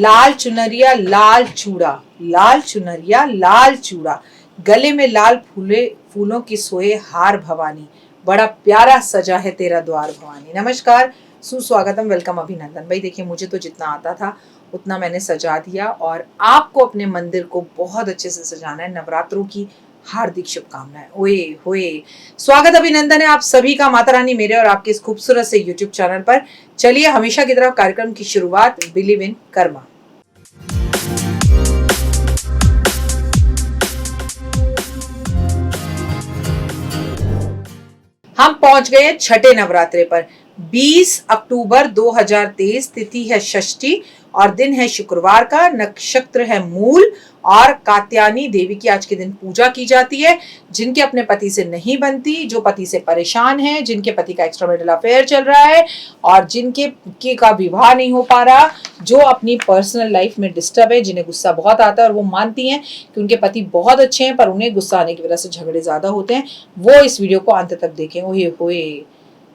लाल चुनरिया लाल चूड़ा, लाल चुनरिया लाल चूड़ा, गले में लाल फूलों की सोए हार भवानी, बड़ा प्यारा सजा है तेरा द्वार भवानी। नमस्कार, सुस्वागतम, वेलकम, अभिनंदन। भाई देखिए, मुझे तो जितना आता था उतना मैंने सजा दिया और आपको अपने मंदिर को बहुत अच्छे से सजाना है। नवरात्रों की हार्दिक शुभकामनाएं। ओए होए, स्वागत अभिनंदन है आप सभी का माता रानी मेरे और आपके इस खूबसूरत से यूट्यूब चैनल पर। चलिए हमेशा की तरह कार्यक्रम की शुरुआत बिलीव इन कर्मा। हम पहुंच गए छठे नवरात्रे पर। 20 अक्टूबर 2023, तिथि है षष्ठी और दिन है शुक्रवार का, नक्षत्र है मूल और कात्यायनी देवी की आज के दिन पूजा की जाती है। जिनके अपने पति से नहीं बनती, जो पति से परेशान है, जिनके पति का एक्स्ट्रामैरिटल अफेयर चल रहा है और जिनके का विवाह नहीं हो पा रहा, जो अपनी पर्सनल लाइफ में डिस्टर्ब है, जिन्हें गुस्सा बहुत आता है और वो मानती हैं कि उनके पति बहुत अच्छे हैं पर उन्हें गुस्सा आने की वजह से झगड़े ज्यादा होते हैं, वो इस वीडियो को अंत तक देखें। ओए होए,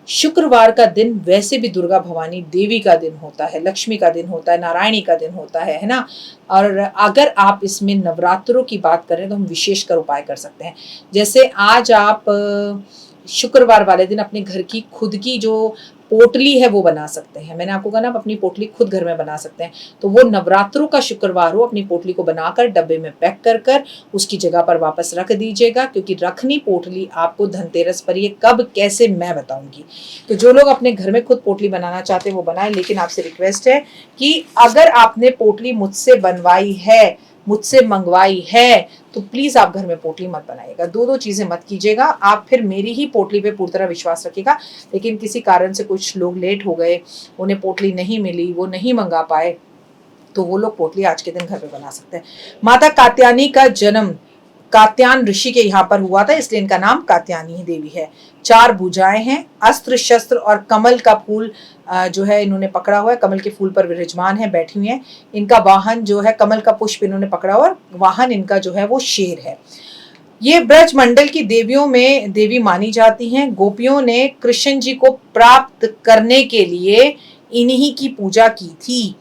शुक्रवार का दिन वैसे भी दुर्गा भवानी देवी का दिन होता है, लक्ष्मी का दिन होता है, नारायणी का दिन होता है ना। और अगर आप इसमें नवरात्रों की बात करें तो हम विशेषकर उपाय कर सकते हैं। जैसे आज आप शुक्रवार वाले दिन अपने घर की खुद की जो पोटली है वो बना सकते हैं। मैंने आपको कहा ना, आप अपनी पोटली खुद घर में बना सकते हैं। तो वो नवरात्रों का शुक्रवार हो, अपनी पोटली को बनाकर डब्बे में पैक कर कर उसकी जगह पर वापस रख दीजिएगा, क्योंकि रखनी पोटली आपको धनतेरस पर, ये कब कैसे मैं बताऊंगी। तो जो लोग अपने घर में खुद पोटली बनाना चाहते हैं वो बनाएं, लेकिन आपसे रिक्वेस्ट है कि अगर आपने पोटली मुझसे बनवाई है, मुझसे मंगवाई है, तो प्लीज आप घर में पोटली मत बनाइएगा। दो चीजें मत कीजिएगा। आप फिर मेरी ही पोटली पे पूरी तरह विश्वास रखिएगा, लेकिन किसी कारण से कुछ लोग लेट हो गए, उन्हें पोटली नहीं मिली, वो नहीं मंगा पाए, तो वो लोग पोटली आज के दिन घर पे बना सकते हैं। माता कात्यायनी का जन्म कात्यायन ऋषि के यहाँ पर हुआ था, इसलिए इनका नाम कात्यायनी देवी है। 4 भुजाएं हैं, अस्त्र शस्त्र और कमल का फूल जो है इन्होंने पकड़ा हुआ है, कमल के फूल पर विराजमान है, बैठी हुई है। इनका वाहन जो है कमल का पुष्प इन्होंने पकड़ा हुआ, और वाहन इनका जो है वो शेर है। ये ब्रज मंडल की देवियों में देवी मानी जाती हैं। गोपियों ने कृष्ण जी को प्राप्त करने के लिए इन्हीं की पूजा की थी,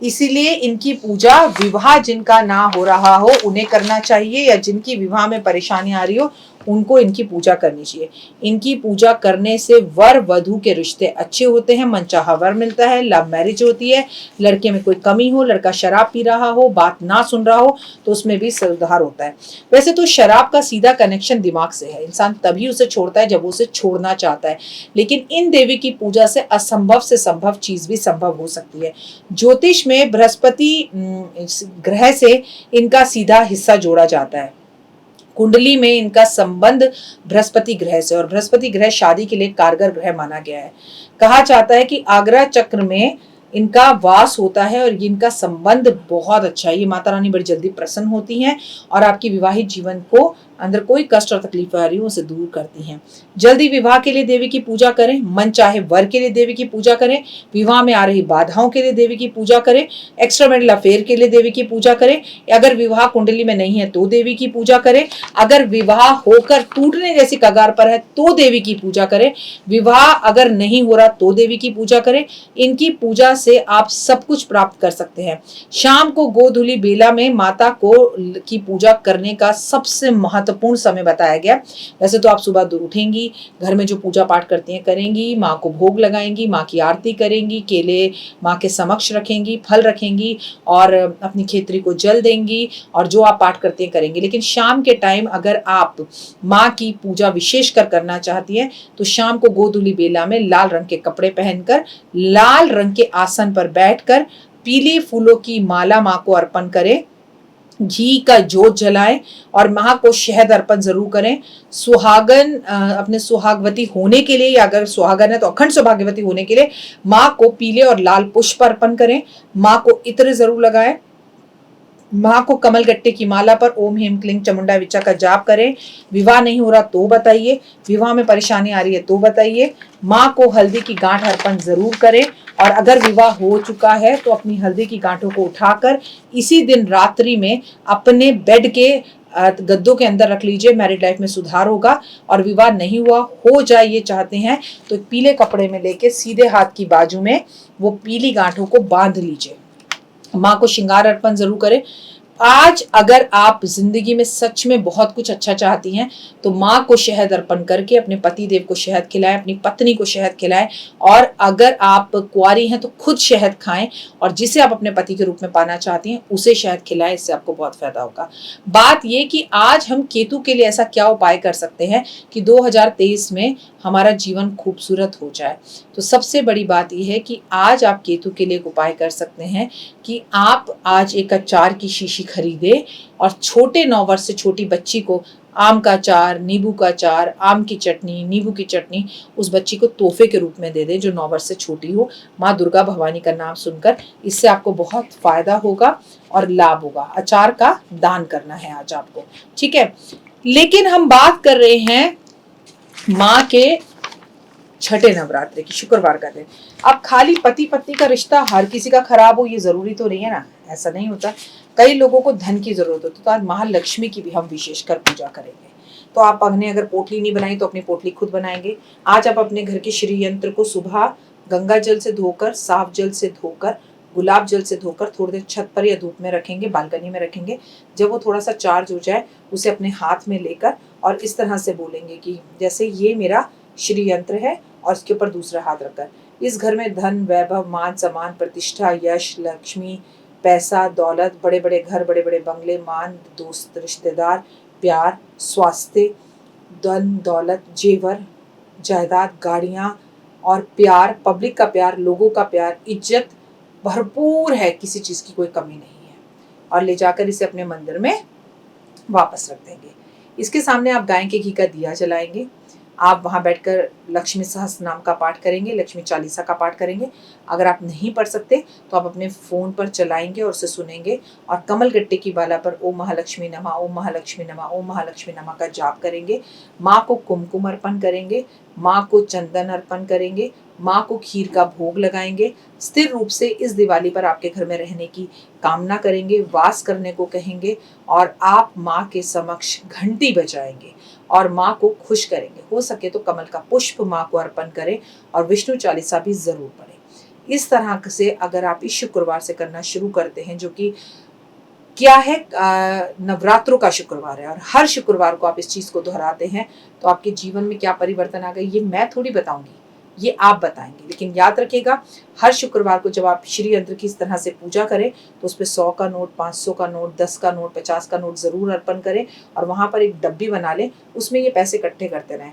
इसीलिए इनकी पूजा विवाह जिनका ना हो रहा हो उन्हें करना चाहिए, या जिनकी विवाह में परेशानी आ रही हो उनको इनकी पूजा करनी चाहिए। इनकी पूजा करने से वर वधू के रिश्ते अच्छे होते हैं, मनचाहा वर मिलता है, लव मैरिज होती है। लड़के में कोई कमी हो, लड़का शराब पी रहा हो, बात ना सुन रहा हो, तो उसमें भी सुधार होता है। वैसे तो शराब का सीधा कनेक्शन दिमाग से है, इंसान तभी उसे छोड़ता है जब उसे छोड़ना चाहता है, लेकिन इन देवी की पूजा से असंभव से संभव चीज भी संभव हो सकती है। ज्योतिष में बृहस्पति ग्रह से इनका सीधा हिस्सा जोड़ा जाता है। कुंडली में इनका संबंध बृहस्पति ग्रह से, और बृहस्पति ग्रह शादी के लिए कारगर ग्रह माना गया है। कहा जाता है कि आग्रा चक्र में इनका वास होता है और इनका संबंध बहुत अच्छा है। ये माता रानी बड़ी जल्दी प्रसन्न होती हैं और आपकी विवाहित जीवन को अंदर कोई कष्ट और तकलीफ आ रही हो उसे दूर करती हैं। जल्दी विवाह के लिए देवी की पूजा करें, मन चाहे वर के लिए देवी की पूजा करें, विवाह में आ रही बाधाओं के लिए देवी की पूजा करें, एक्स्ट्रामैरिटल अफेयर के लिए देवी की पूजा करें, अगर विवाह कुंडली में नहीं है तो देवी की पूजा करें, अगर विवाह होकर टूटने जैसी कगार पर है तो देवी की पूजा करें, विवाह अगर नहीं हो रहा तो देवी की पूजा करें। इनकी पूजा से आप सब कुछ प्राप्त कर सकते हैं। शाम को गोधूली बेला में माता को की पूजा करने का सबसे महत्वपूर्ण समय बताया गया। वैसे तो आप सुबह उठेंगी, घर में जो पूजा पाठ करती हैं करेंगी, माँ को भोग लगाएंगी, माँ की आरती करेंगी, केले माँ के समक्ष रखेंगी, फल रखेंगी और अपनी खेतरी को जल देंगी और जो आप पाठ करते हैं करेंगी। लेकिन शाम के टाइम अगर आप माँ की पूजा विशेषकर करना चाहती हैं तो शाम को गोधूली बेला में लाल रंग के कपड़े पहनकर, लाल रंग के आसन पर बैठकर पीले फूलों की माला माँ को अर्पण करें, घी का जोत जलाएं और माँ को शहद अर्पण जरूर करें। सुहागन अपने सुहागवती होने के लिए, या अगर सुहागन है तो अखंड सौभाग्यवती होने के लिए माँ को पीले और लाल पुष्प अर्पण करें। माँ को इत्र जरूर लगाएं। माँ को कमल गट्टे की माला पर ओम ह्रीं क्लीं चामुंडा विचा का जाप करें। विवाह नहीं हो रहा तो बताइए, विवाह में परेशानी आ रही है तो बताइए। माँ को हल्दी की गांठ अर्पण जरूर करें, और अगर विवाह हो चुका है तो अपनी हल्दी की गांठों को उठाकर इसी दिन रात्रि में अपने बेड के गद्दों के अंदर रख लीजिए। मैरिड लाइफ में सुधार होगा। और विवाह नहीं हुआ हो जाए ये चाहते हैं तो पीले कपड़े में लेके सीधे हाथ की बाजू में वो पीली गांठों को बांध लीजिए। माँ को श्रृंगार अर्पण जरूर करें। आज अगर आप जिंदगी में सच में बहुत कुछ अच्छा चाहती हैं तो माँ को शहद अर्पण करके अपने पति देव को शहद खिलाएं, अपनी पत्नी को शहद खिलाएं, और अगर आप कुंवारी हैं तो खुद शहद खाएं, और जिसे आप अपने पति के रूप में पाना चाहती हैं उसे शहद खिलाएं। इससे आपको बहुत फायदा होगा। बात ये कि आज हम केतु के लिए ऐसा क्या उपाय कर सकते हैं कि 2023 में हमारा जीवन खूबसूरत हो जाए। तो सबसे बड़ी बात यह है कि आज आप केतु के लिए एक उपाय कर सकते हैं कि आप आज एक अचार की शीशी खरीदे और छोटे 9 वर्ष से छोटी बच्ची को आम का अचार, नींबू का अचार, आम की चटनी, नींबू की चटनी उस बच्ची को तोहफे के रूप में दे दें जो 9 वर्ष से छोटी हो, माँ दुर्गा भवानी का नाम सुनकर। इससे आपको बहुत फायदा होगा और लाभ होगा। अचार का दान करना है आज आपको, ठीक है। लेकिन हम बात कर रहे हैं माँ के छठे नवरात्रे की, शुक्रवार का दिन। अब खाली पति पत्नी का रिश्ता हर किसी का खराब हो ये जरूरी तो नहीं है ना, ऐसा नहीं होता। कई लोगों को धन की जरूरत होती है, तो आज महालक्ष्मी की भी हम विशेषकर पूजा करेंगे। तो आप अपने अगर पोटली नहीं बनाई तो अपनी पोटली खुद बनाएंगे। आज आप अपने घर के श्री यंत्र को सुबह गंगा जल से धोकर, साफ जल से धोकर, गुलाब जल से धोकर थोड़ी देर छत पर या धूप में रखेंगे, बालकनी में रखेंगे। जब वो थोड़ा सा चार्ज हो जाए उसे अपने हाथ में लेकर और इस तरह से बोलेंगे कि जैसे ये मेरा श्री यंत्र है, और इसके ऊपर दूसरा हाथ रखकर इस घर में धन, वैभव, मान सम्मान, प्रतिष्ठा, यश, लक्ष्मी, पैसा, दौलत, बड़े बड़े घर, बड़े बड़े बंगले, मान, दोस्त, रिश्तेदार, प्यार, स्वास्थ्य, धन, दौलत, जेवर, जायदाद, गाड़ियां और प्यार, पब्लिक का प्यार, लोगों का प्यार, इज्जत भरपूर है, किसी चीज की कोई कमी नहीं है। और ले जाकर इसे अपने मंदिर में वापस रख देंगे। इसके सामने आप गाय के घी का दिया जलाएंगे। आप वहां बैठकर लक्ष्मी सहस्त्र नाम का पाठ करेंगे, लक्ष्मी चालीसा का पाठ करेंगे। अगर आप नहीं पढ़ सकते तो आप अपने फोन पर चलाएंगे और उसे सुनेंगे, और कमल गट्टे की बाला पर ओम महालक्ष्मी नमः, ओम महालक्ष्मी नमः, ओम महालक्ष्मी नमः का जाप करेंगे। माँ को कुमकुम अर्पण करेंगे, माँ को चंदन अर्पण करेंगे, माँ को खीर का भोग लगाएंगे। स्थिर रूप से इस दिवाली पर आपके घर में रहने की कामना करेंगे, वास करने को कहेंगे, और आप माँ के समक्ष घंटी बजाएंगे और माँ को खुश करेंगे। हो सके तो कमल का पुष्प माँ को अर्पण करें और विष्णु चालीसा भी जरूर पढ़ें। इस तरह से अगर आप इस शुक्रवार से करना शुरू करते हैं, जो कि क्या है, नवरात्रों का शुक्रवार है, और हर शुक्रवार को आप इस चीज को दोहराते हैं, तो आपके जीवन में क्या परिवर्तन आ गए ये मैं थोड़ी बताऊंगी, ये आप बताएंगे। लेकिन याद रखिएगा, हर शुक्रवार को जब आप श्री यंत्र की इस तरह से पूजा करें तो उस पर 100 का नोट, 500 का नोट, 10 का नोट, 50 का नोट जरूर अर्पण करें, और वहां पर एक डब्बी बना लें, उसमें ये पैसे इकट्ठे करते रहें।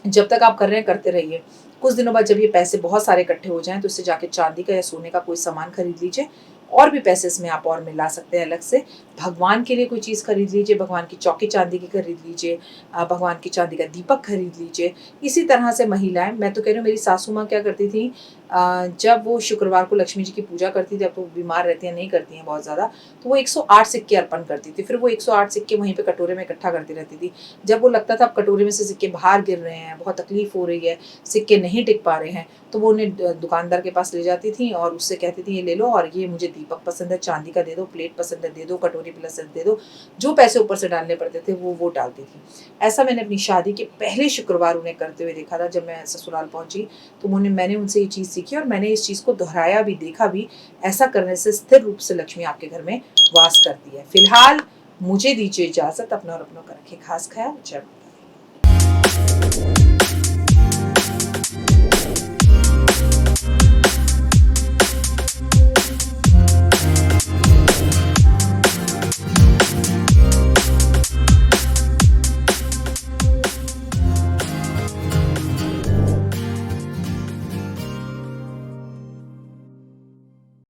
जब तक आप कर रहे हैं करते रहिए। कुछ दिनों बाद जब ये पैसे बहुत सारे इकट्ठे हो जाएं तो इससे जाके चांदी का या सोने का कोई सामान खरीद लीजिए, और भी पैसे इसमें आप और मिला सकते हैं अलग से। भगवान के लिए कोई चीज़ खरीद लीजिए, भगवान की चौकी चांदी की खरीद लीजिए, भगवान की चांदी का दीपक खरीद लीजिए। इसी तरह से महिलाएं, मैं तो कह रही हूँ मेरी सासू माँ क्या करती थी, जब वो शुक्रवार को लक्ष्मी जी की पूजा करती थी, अब तो बीमार रहती हैं नहीं करती हैं बहुत ज़्यादा, तो वो 108 सिक्के अर्पण करती थी। फिर वो 108 सिक्के वहीं पे कटोरे में इकट्ठा करती रहती थी। जब वो लगता था अब कटोरे में से सिक्के बाहर गिर रहे हैं, बहुत तकलीफ हो रही है, सिक्के नहीं टिक पा रहे हैं, तो वो उन्हें दुकानदार के पास ले जाती थी और उससे कहती थी ये ले लो, और ये मुझे दीपक पसंद है चांदी का दे दो, प्लेट पसंद है दे दो, कटोरी पसंद दे दो। जो पैसे ऊपर से डालने पड़ते थे वो डालती थी। ऐसा मैंने अपनी शादी के पहले शुक्रवार उन्हें करते हुए देखा था। जब मैं ससुराल पहुंची तो मैंने उनसे ये चीज़ सीखी, और मैंने इस चीज़ को दोहराया भी, देखा भी। ऐसा करने से स्थिर रूप से लक्ष्मी आपके घर में वास करती है। फिलहाल मुझे दीजिए इजाजत, अपना और अपनों का रखे खास ख्याल। जय